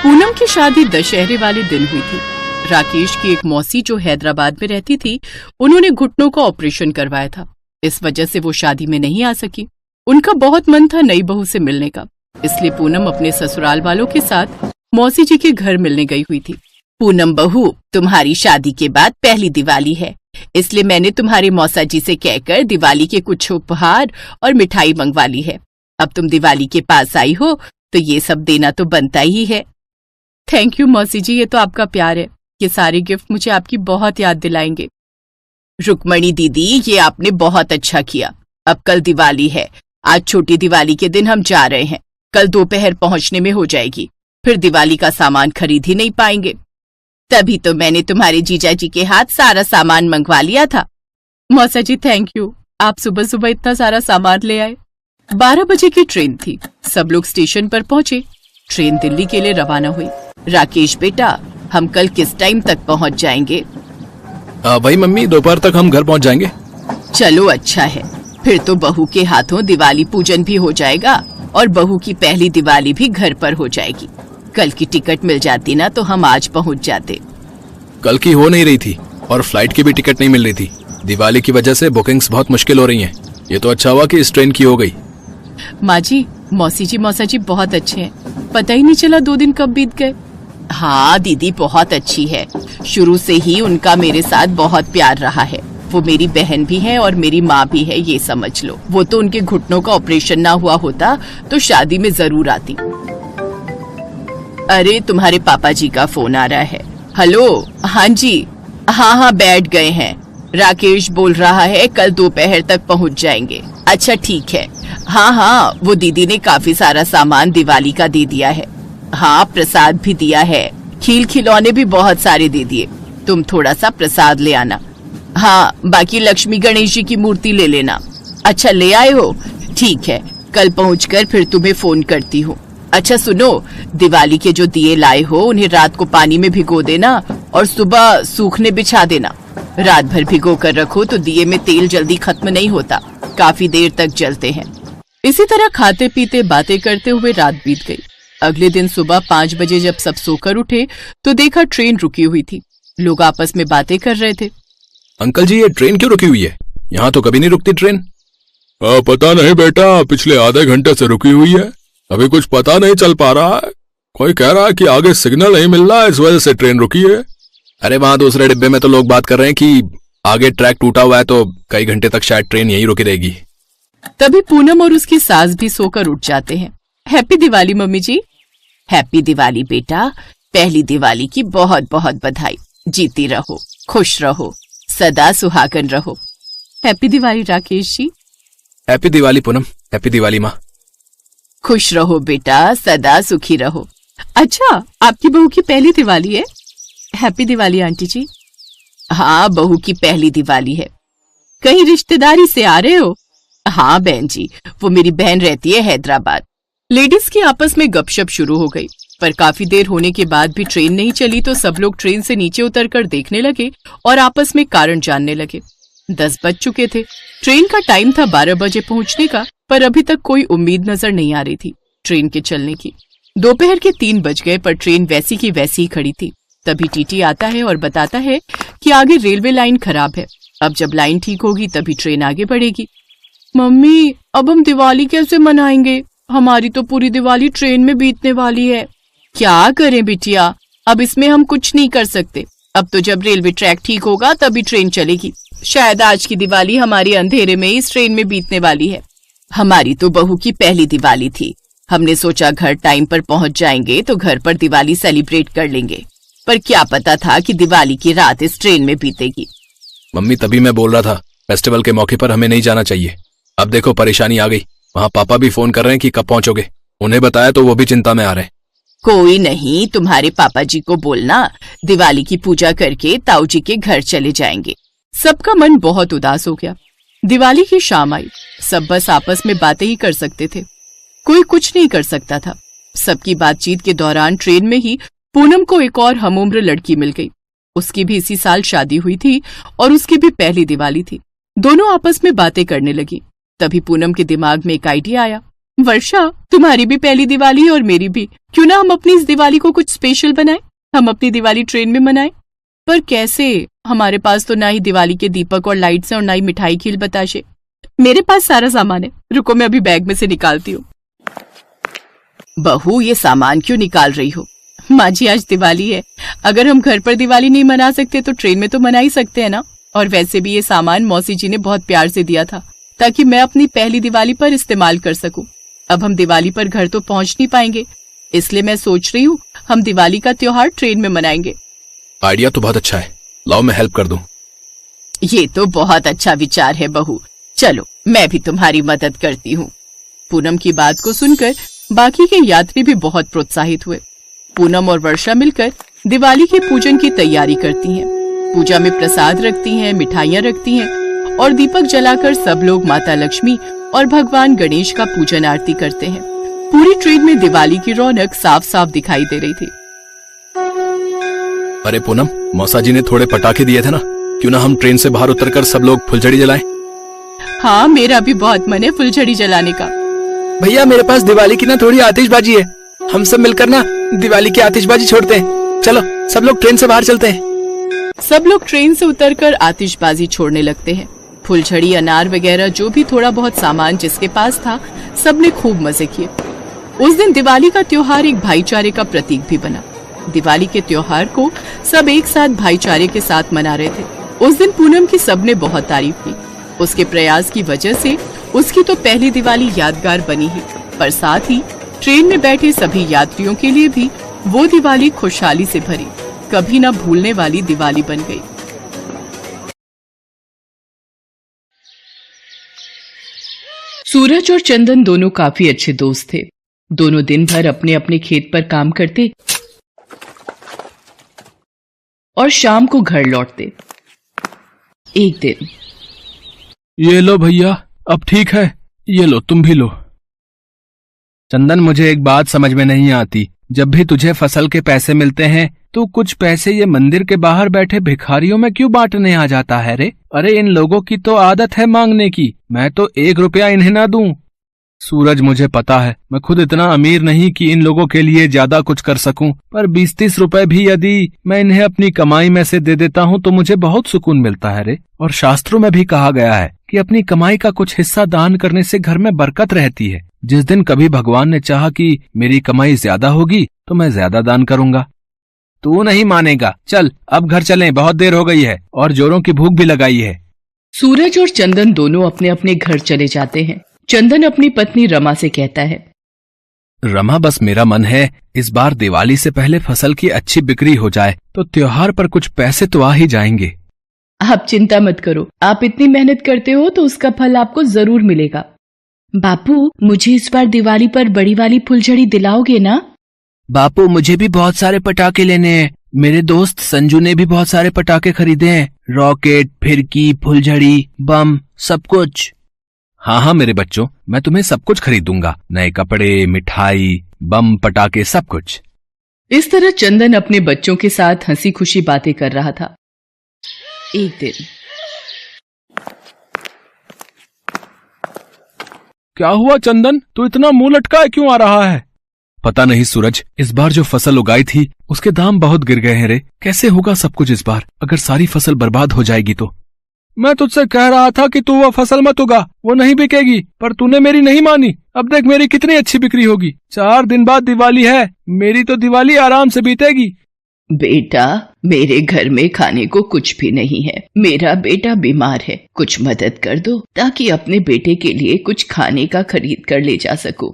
पूनम की शादी दशहरे वाले दिन हुई थी। राकेश की एक मौसी जो हैदराबाद में रहती थी, उन्होंने घुटनों का ऑपरेशन करवाया था। इस वजह से वो शादी में नहीं आ सकी। उनका बहुत मन था नई बहू से मिलने का, इसलिए पूनम अपने ससुराल वालों के साथ मौसी जी के घर मिलने गई हुई थी। पूनम बहू, तुम्हारी शादी के बाद पहली दिवाली है, इसलिए मैंने तुम्हारे मौसा जी से कहकर दिवाली के कुछ उपहार और मिठाई मंगवा ली है। अब तुम दिवाली के पास आई हो तो ये सब देना तो बनता ही है। थैंक यू मौसी जी, ये तो आपका प्यार है। ये सारे गिफ्ट मुझे आपकी बहुत याद दिलाएंगे। रुक्मणी दीदी, ये आपने बहुत अच्छा किया। अब कल दिवाली है, आज छोटी दिवाली के दिन हम जा रहे हैं। कल दोपहर पहुंचने में हो जाएगी, फिर दिवाली का सामान खरीद ही नहीं पाएंगे। तभी तो मैंने तुम्हारे जीजा जी के हाथ सारा सामान मंगवा लिया था। मौसा जी थैंक यू, आप सुबह सुबह इतना सारा सामान ले आए। 12 बजे की ट्रेन थी। सब लोग स्टेशन पर पहुंचे। ट्रेन दिल्ली के लिए रवाना हुई। राकेश बेटा, हम कल किस टाइम तक पहुंच जाएंगे? वही मम्मी, दोपहर तक हम घर पहुंच जाएंगे। चलो अच्छा है, फिर तो बहू के हाथों दिवाली पूजन भी हो जाएगा और बहू की पहली दिवाली भी घर पर हो जाएगी। कल की टिकट मिल जाती ना तो हम आज पहुंच जाते। कल की हो नहीं रही थी और फ्लाइट की भी टिकट नहीं मिल रही थी। दिवाली की वजह से बुकिंग्स बहुत मुश्किल हो रही हैं। ये तो अच्छा हुआ कि इस ट्रेन की हो गई। माँ जी, मौसी जी, मौसा जी बहुत अच्छे हैं। पता ही नहीं चला 2 दिन कब बीत गए। हाँ दीदी बहुत अच्छी है। शुरू से ही उनका मेरे साथ बहुत प्यार रहा है। वो मेरी बहन भी है और मेरी माँ भी है, ये समझ लो। वो तो उनके घुटनों का ऑपरेशन ना हुआ होता तो शादी में जरूर आती। अरे तुम्हारे पापा जी का फोन आ रहा है। हेलो, हाँ जी, हाँ बैठ गए हैं। राकेश बोल रहा है कल दोपहर तक पहुँच जाएंगे। अच्छा ठीक है। हाँ, वो दीदी ने काफी सारा सामान दिवाली का दे दिया है। हाँ, प्रसाद भी दिया है। खिलौने भी बहुत सारे दे दिए। तुम थोड़ा सा प्रसाद ले आना। हाँ, बाकी लक्ष्मी गणेश जी की मूर्ति ले लेना। अच्छा ले आए हो? ठीक है, कल पहुंचकर फिर तुम्हें फोन करती हूँ। अच्छा सुनो, दिवाली के जो दिए लाए हो उन्हें रात को पानी में भिगो देना और सुबह सूखने बिछा देना। रात भर भिगो कर रखो तो दिए में तेल जल्दी खत्म नहीं होता, काफी देर तक जलते हैं। इसी तरह खाते पीते बातें करते हुए रात बीत गई। अगले दिन सुबह 5 बजे जब सब सोकर उठे तो देखा ट्रेन रुकी हुई थी। लोग आपस में बातें कर रहे थे। अंकल जी, ये ट्रेन क्यों रुकी हुई है? यहाँ तो कभी नहीं रुकती ट्रेन। पता नहीं बेटा, पिछले आधे घंटे से रुकी हुई है। अभी कुछ पता नहीं चल पा रहा है। कोई कह रहा है कि आगे सिग्नल नहीं मिल रहा है, इस वजह से ट्रेन रुकी है। अरे वहाँ दूसरे डिब्बे में तो लोग बात कर रहे हैं कि आगे ट्रैक टूटा हुआ है तो कई घंटे तक शायद ट्रेन यहीं रुकी रहेगी। तभी पूनम और उसकी सास भी सोकर उठ जाते हैं। हैप्पी दिवाली मम्मी जी। हैप्पी दिवाली बेटा, पहली दिवाली की बहुत बहुत बधाई। जीती रहो, खुश रहो, सदा सुहागन रहो। Happy Diwali Rakesh ji. Happy Diwali Poonam. Happy Diwali माँ। खुश रहो बेटा, सदा सुखी रहो। अच्छा, आपकी बहू की पहली दिवाली है? हैप्पी दिवाली आंटी जी। हाँ, बहू की पहली दिवाली है। कहीं रिश्तेदारी से आ रहे हो? हाँ बहन जी, वो मेरी बहन रहती है हैदराबाद। लेडीज की आपस में गपशप शुरू हो गई, पर काफी देर होने के बाद भी ट्रेन नहीं चली तो सब लोग ट्रेन से नीचे उतरकर देखने लगे और आपस में कारण जानने लगे। 10 बज चुके थे। ट्रेन का टाइम था 12 बजे पहुंचने का, पर अभी तक कोई उम्मीद नजर नहीं आ रही थी ट्रेन के चलने की। दोपहर के 3 बज गए पर ट्रेन वैसी की वैसी ही खड़ी थी। तभी टीटी आता है और बताता है कि आगे रेलवे लाइन खराब है। अब जब लाइन ठीक होगी तभी ट्रेन आगे बढ़ेगी। मम्मी, अब हम दिवाली कैसे मनाएंगे? हमारी तो पूरी दिवाली ट्रेन में बीतने वाली है। क्या करें बिटिया, अब इसमें हम कुछ नहीं कर सकते। अब तो जब रेलवे ट्रैक ठीक होगा तभी ट्रेन चलेगी। शायद आज की दिवाली हमारे अंधेरे में इस ट्रेन में बीतने वाली है। हमारी तो बहू की पहली दिवाली थी। हमने सोचा घर टाइम पर पहुंच जाएंगे तो घर पर दिवाली सेलिब्रेट कर लेंगे, पर क्या पता था कि दिवाली की रात इस ट्रेन में बीतेगी। मम्मी, तभी मैं बोल रहा था फेस्टिवल के मौके पर हमें नहीं जाना चाहिए। अब देखो परेशानी आ गई। वहाँ पापा भी फोन कर रहे हैं कि कब पहुंचोगे। उन्हें बताया तो वो भी चिंता में आ रहे हैं। कोई नहीं, तुम्हारे पापा जी को बोलना दिवाली की पूजा करके ताऊ जी के घर चले जाएंगे। सबका मन बहुत उदास हो गया। दिवाली की शाम आई। सब बस आपस में बातें ही कर सकते थे, कोई कुछ नहीं कर सकता था। सबकी बातचीत के दौरान ट्रेन में ही पूनम को एक और हमउम्र लड़की मिल गई। उसकी भी इसी साल शादी हुई थी और उसकी भी पहली दिवाली थी। दोनों आपस में बातें करने लगी। तभी पूनम के दिमाग में एक आइडिया आया। वर्षा, तुम्हारी भी पहली दिवाली है और मेरी भी। क्यों ना हम अपनी इस दिवाली को कुछ स्पेशल बनाएं? हम अपनी दिवाली ट्रेन में मनाएं। पर कैसे? हमारे पास तो ना ही दिवाली के दीपक और लाइट्स हैं और ना ही मिठाई खील बताशे। मेरे पास सारा सामान है, रुको मैं अभी बैग में से निकालती हूँ। बहू, ये सामान क्यों निकाल रही हो? माँ जी, आज दिवाली है। अगर हम घर पर दिवाली नहीं मना सकते तो ट्रेन में तो मना ही सकते हैं ना। और वैसे भी ये सामान मौसी जी ने बहुत प्यार से दिया था ताकि मैं अपनी पहली दिवाली पर इस्तेमाल कर सकूं। अब हम दिवाली पर घर तो पहुंच नहीं पाएंगे, इसलिए मैं सोच रही हूँ हम दिवाली का त्योहार ट्रेन में मनाएंगे। आइडिया तो बहुत अच्छा है, लाओ मैं हेल्प कर दूं। ये तो बहुत अच्छा विचार है बहू, चलो मैं भी तुम्हारी मदद करती हूँ। पूनम की बात को सुनकर बाकी के यात्री भी बहुत प्रोत्साहित हुए। पूनम और वर्षा मिलकर दिवाली के पूजन की तैयारी करती हैं। पूजा में प्रसाद रखती हैं, मिठाइयाँ रखती हैं और दीपक जलाकर सब लोग माता लक्ष्मी और भगवान गणेश का पूजन आरती करते हैं। पूरी ट्रेन में दिवाली की रौनक साफ साफ दिखाई दे रही थी। अरे पूनम, मौसा जी ने थोड़े पटाखे दिए थे ना, क्यों ना हम ट्रेन से बाहर उतरकर सब लोग फुलझड़ी जलाएं? हाँ, मेरा भी बहुत मन है फुलझड़ी जलाने का। भैया, मेरे पास दिवाली की ना थोड़ी आतिशबाजी है, हम सब मिलकर ना दिवाली की आतिशबाजी छोड़ते हैं। चलो सब लोग ट्रेन से बाहर चलते हैं। सब लोग ट्रेन से उतरकर आतिशबाजी छोड़ने लगते हैं। फुलझड़ी, अनार वगैरह जो भी थोड़ा बहुत सामान जिसके पास था, सबने खूब मजे किए। उस दिन दिवाली का त्योहार एक भाईचारे का प्रतीक भी बना। दिवाली के त्योहार को सब एक साथ भाईचारे के साथ मना रहे थे। उस दिन पूनम की सबने बहुत तारीफ की। उसके प्रयास की वजह से उसकी तो पहली दिवाली यादगार बनी ही, पर साथ ही ट्रेन में बैठे सभी यात्रियों के लिए भी वो दिवाली खुशहाली से भरी, कभी न भूलने वाली दिवाली बन गई। सूरज और चंदन दोनों काफी अच्छे दोस्त थे। दोनों दिन भर अपने अपने खेत पर काम करते और शाम को घर लौटते। एक दिन, ये लो भैया, अब ठीक है, ये लो, तुम भी लो। चंदन, मुझे एक बात समझ में नहीं आती, जब भी तुझे फसल के पैसे मिलते हैं तो कुछ पैसे ये मंदिर के बाहर बैठे भिखारियों में क्यों बांटने आ जाता है रे? अरे इन लोगों की तो आदत है मांगने की, मैं तो 1 रुपया इन्हें ना दूं। सूरज, मुझे पता है मैं खुद इतना अमीर नहीं कि इन लोगों के लिए ज्यादा कुछ कर सकूं, पर 20-30 रुपए भी यदि मैं इन्हें अपनी कमाई में से दे देता हूं तो मुझे बहुत सुकून मिलता है रे। और शास्त्रों में भी कहा गया है कि अपनी कमाई का कुछ हिस्सा दान करने से घर में बरकत रहती है। जिस दिन कभी भगवान ने चाहा कि मेरी कमाई ज्यादा होगी तो मैं ज्यादा दान करूंगा। तू नहीं मानेगा, चल अब घर चलें, बहुत देर हो गई है और जोरों की भूख भी लगाई है। सूरज और चंदन दोनों अपने अपने घर चले जाते हैं। चंदन अपनी पत्नी रमा से कहता है, रमा, बस मेरा मन है इस बार दिवाली से पहले फसल की अच्छी बिक्री हो जाए तो त्योहार पर कुछ पैसे तो आ ही जाएंगे। आप चिंता मत करो, आप इतनी मेहनत करते हो तो उसका फल आपको जरूर मिलेगा। बापू, मुझे इस बार दिवाली पर बड़ी वाली फुलझड़ी दिलाओगे ना? बापू, मुझे भी बहुत सारे पटाखे लेने हैं। मेरे दोस्त संजू ने भी बहुत सारे पटाखे खरीदे हैं, रॉकेट, फिरकी, फुलझड़ी, बम, सब कुछ। हाँ हाँ मेरे बच्चों, मैं तुम्हें सब कुछ खरीद दूंगा, नए कपड़े, मिठाई, बम, पटाखे, सब कुछ। इस तरह चंदन अपने बच्चों के साथ हंसी खुशी बातें कर रहा था। एक दिन, क्या हुआ चंदन, तू इतना मुंह लटका क्यों आ रहा है? पता नहीं सूरज, इस बार जो फसल उगाई थी उसके दाम बहुत गिर गए हैं रे। कैसे होगा सब कुछ इस बार? अगर सारी फसल बर्बाद हो जाएगी तो? मैं तुझसे कह रहा था कि तू वो फसल मत उगा, वो नहीं बिकेगी, पर तूने मेरी नहीं मानी। अब देख मेरी कितनी अच्छी बिक्री होगी। 4 दिन बाद दिवाली है, मेरी तो दिवाली आराम से बीतेगी। बेटा, मेरे घर में खाने को कुछ भी नहीं है। मेरा बेटा बीमार है, कुछ मदद कर दो ताकि अपने बेटे के लिए कुछ खाने का खरीद कर ले जा सकूं।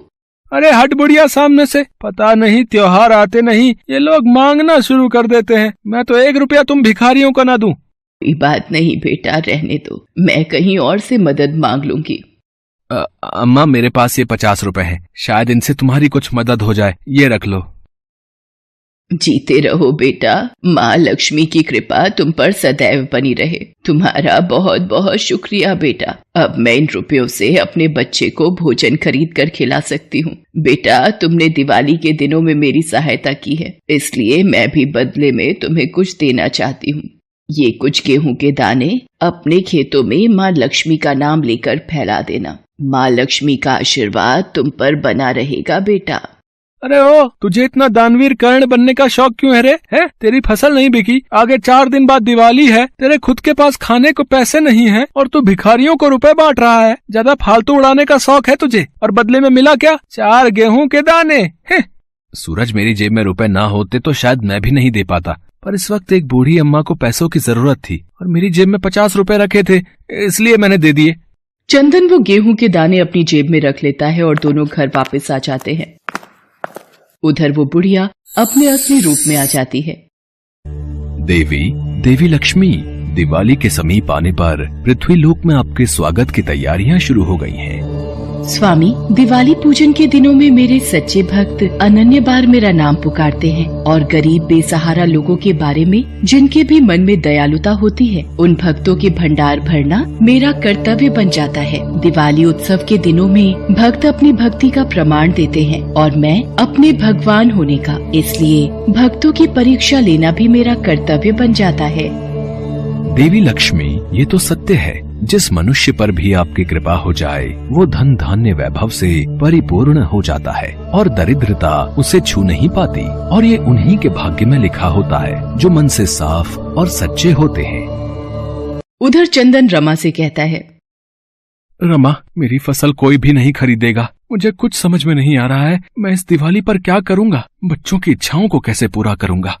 अरे हट बुढ़िया सामने से, पता नहीं त्योहार आते नहीं ये लोग मांगना शुरू कर देते हैं। मैं तो 1 रुपया तुम भिखारियों को ना दूं। कोई बात नहीं बेटा, रहने दो, मैं कहीं और से मदद मांग लूंगी। अम्मा, मेरे पास ये 50 रुपए हैं, शायद इनसे तुम्हारी कुछ मदद हो जाए, ये रख लो। जीते रहो बेटा, माँ लक्ष्मी की कृपा तुम पर सदैव बनी रहे। तुम्हारा बहुत बहुत शुक्रिया बेटा। अब मैं इन रुपयों से अपने बच्चे को भोजन खरीद कर खिला सकती हूँ। बेटा, तुमने दिवाली के दिनों में मेरी सहायता की है, इसलिए मैं भी बदले में तुम्हें कुछ देना चाहती हूँ। ये कुछ गेहूं के दाने अपने खेतों में माँ लक्ष्मी का नाम लेकर फैला देना। माँ लक्ष्मी का आशीर्वाद तुम पर बना रहेगा बेटा। अरे ओ, तुझे इतना दानवीर कर्ण बनने का शौक क्यों है रे? है तेरी फसल नहीं बिकी, आगे 4 दिन बाद दिवाली है, तेरे खुद के पास खाने को पैसे नहीं है और तू भिखारियों को रुपए बांट रहा है। ज्यादा फालतू उड़ाने का शौक है तुझे, और बदले में मिला क्या? 4 गेहूं के दाने। सूरज, मेरी जेब में रुपए ना होते तो शायद मैं भी नहीं दे पाता, पर इस वक्त एक बूढ़ी अम्मा को पैसों की जरूरत थी और मेरी जेब में 50 रुपए रखे थे, इसलिए मैंने दे दिए। चंदन वो गेहूं के दाने अपनी जेब में रख लेता है और दोनों घर वापस आ जाते हैं। उधर वो बुढ़िया अपने असली रूप में आ जाती है। देवी लक्ष्मी, दिवाली के समीप आने पर पृथ्वी लोक में आपके स्वागत की तैयारियां शुरू हो गई हैं। स्वामी, दिवाली पूजन के दिनों में मेरे सच्चे भक्त अनन्य बार मेरा नाम पुकारते हैं और गरीब बेसहारा लोगों के बारे में जिनके भी मन में दयालुता होती है, उन भक्तों के भंडार भरना मेरा कर्तव्य बन जाता है। दिवाली उत्सव के दिनों में भक्त अपनी भक्ति का प्रमाण देते हैं और मैं अपने भगवान होने का, इसलिए भक्तों की परीक्षा लेना भी मेरा कर्तव्य बन जाता है। देवी लक्ष्मी, ये तो सत्य है, जिस मनुष्य पर भी आपकी कृपा हो जाए वो धन धान्य वैभव से परिपूर्ण हो जाता है और दरिद्रता उसे छू नहीं पाती, और ये उन्हीं के भाग्य में लिखा होता है जो मन से साफ और सच्चे होते हैं। उधर चंदन रमा से कहता है, रमा, मेरी फसल कोई भी नहीं खरीदेगा। मुझे कुछ समझ में नहीं आ रहा है, मैं इस दिवाली पर क्या करूँगा? बच्चों की इच्छाओं को कैसे पूरा करूँगा?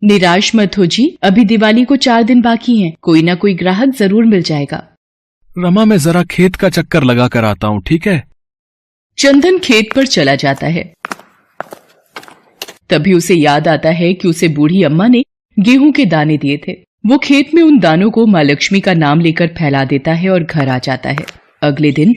निराश मत हो जी, अभी दिवाली को 4 दिन बाकी हैं, कोई ना कोई ग्राहक जरूर मिल जाएगा। रमा, मैं जरा खेत का चक्कर लगा कर आता हूँ, ठीक है? चंदन खेत पर चला जाता है। तभी उसे याद आता है कि उसे बूढ़ी अम्मा ने गेहूं के दाने दिए थे। वो खेत में उन दानों को माँ लक्ष्मी का नाम लेकर फैला देता है और घर आ जाता है। अगले दिन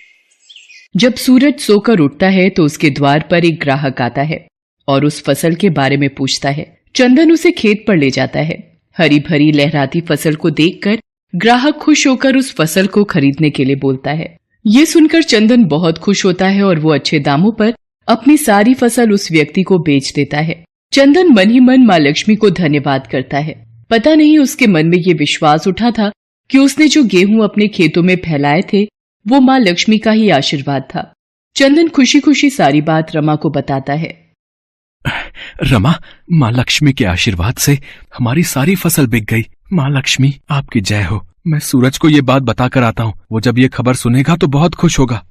जब सूरज सोकर उठता है तो उसके द्वार पर एक ग्राहक आता है और उस फसल के बारे में पूछता है। चंदन उसे खेत पर ले जाता है। हरी भरी लहराती फसल को देखकर ग्राहक खुश होकर उस फसल को खरीदने के लिए बोलता है। ये सुनकर चंदन बहुत खुश होता है और वो अच्छे दामों पर अपनी सारी फसल उस व्यक्ति को बेच देता है। चंदन मन ही मन माँ लक्ष्मी को धन्यवाद करता है। पता नहीं उसके मन में ये विश्वास उठा था कि उसने जो गेहूं अपने खेतों में फैलाए थे वो माँ लक्ष्मी का ही आशीर्वाद था। चंदन खुशी खुशी सारी बात रमा को बताता है। रमा, माँ लक्ष्मी के आशीर्वाद से हमारी सारी फसल बिक गई। माँ लक्ष्मी, आपकी जय हो। मैं सूरज को ये बात बताकर आता हूँ, वो जब ये खबर सुनेगा तो बहुत खुश होगा।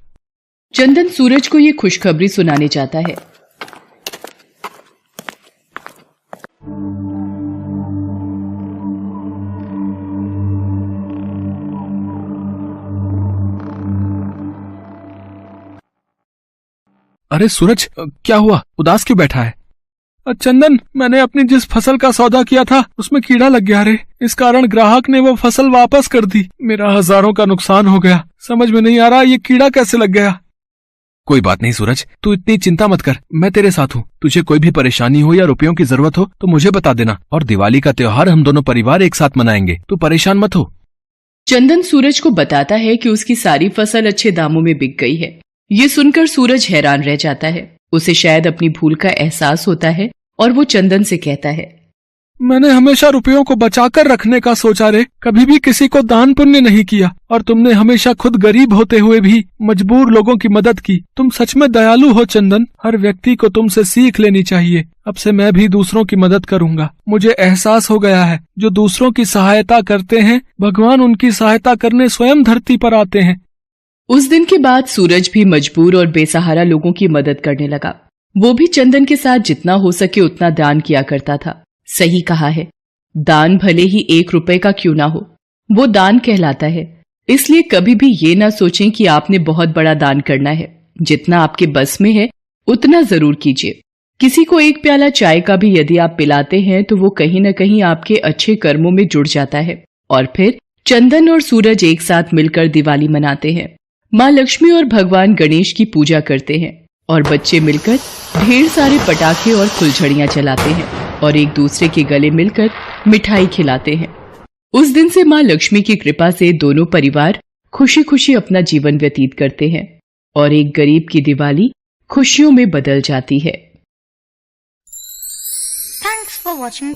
चंदन सूरज को ये खुशखबरी सुनाने जाता है। अरे सूरज, क्या हुआ? उदास क्यों बैठा है? चंदन, मैंने अपनी जिस फसल का सौदा किया था उसमें कीड़ा लग गया रे। इस कारण ग्राहक ने वो फसल वापस कर दी। मेरा हजारों का नुकसान हो गया। समझ में नहीं आ रहा ये कीड़ा कैसे लग गया। कोई बात नहीं सूरज, तू इतनी चिंता मत कर, मैं तेरे साथ हूँ। तुझे कोई भी परेशानी हो या रुपयों की जरूरत हो तो मुझे बता देना, और दिवाली का त्योहार हम दोनों परिवार एक साथ मनाएंगे। तू परेशान मत हो। चंदन सूरज को बताता है कि उसकी सारी फसल अच्छे दामों में बिक गई है। ये सुनकर सूरज हैरान रह जाता है। उसे शायद अपनी भूल का एहसास होता है और वो चंदन से कहता है, मैंने हमेशा रुपयों को बचाकर रखने का सोचा रे, कभी भी किसी को दान पुण्य नहीं किया, और तुमने हमेशा खुद गरीब होते हुए भी मजबूर लोगों की मदद की। तुम सच में दयालु हो चंदन। हर व्यक्ति को तुमसे सीख लेनी चाहिए। अब से मैं भी दूसरों की मदद करूंगा। मुझे एहसास हो गया है, जो दूसरों की सहायता करते हैं भगवान उनकी सहायता करने स्वयं धरती पर आते हैं। उस दिन के बाद सूरज भी मजबूर और बेसहारा लोगों की मदद करने लगा। वो भी चंदन के साथ जितना हो सके उतना दान किया करता था। सही कहा है, दान भले ही 1 रुपए का क्यों ना हो, वो दान कहलाता है। इसलिए कभी भी ये ना सोचें कि आपने बहुत बड़ा दान करना है। जितना आपके बस में है उतना जरूर कीजिए। किसी को 1 प्याला चाय का भी यदि आप पिलाते हैं तो वो कहीं न कहीं आपके अच्छे कर्मों में जुड़ जाता है। और फिर चंदन और सूरज एक साथ मिलकर दिवाली मनाते हैं। माँ लक्ष्मी और भगवान गणेश की पूजा करते हैं और बच्चे मिलकर ढेर सारे पटाखे और फुलझड़ियां चलाते हैं और एक दूसरे के गले मिलकर मिठाई खिलाते हैं। उस दिन से माँ लक्ष्मी की कृपा से दोनों परिवार खुशी खुशी अपना जीवन व्यतीत करते हैं और एक गरीब की दिवाली खुशियों में बदल जाती है। Thanks for watching.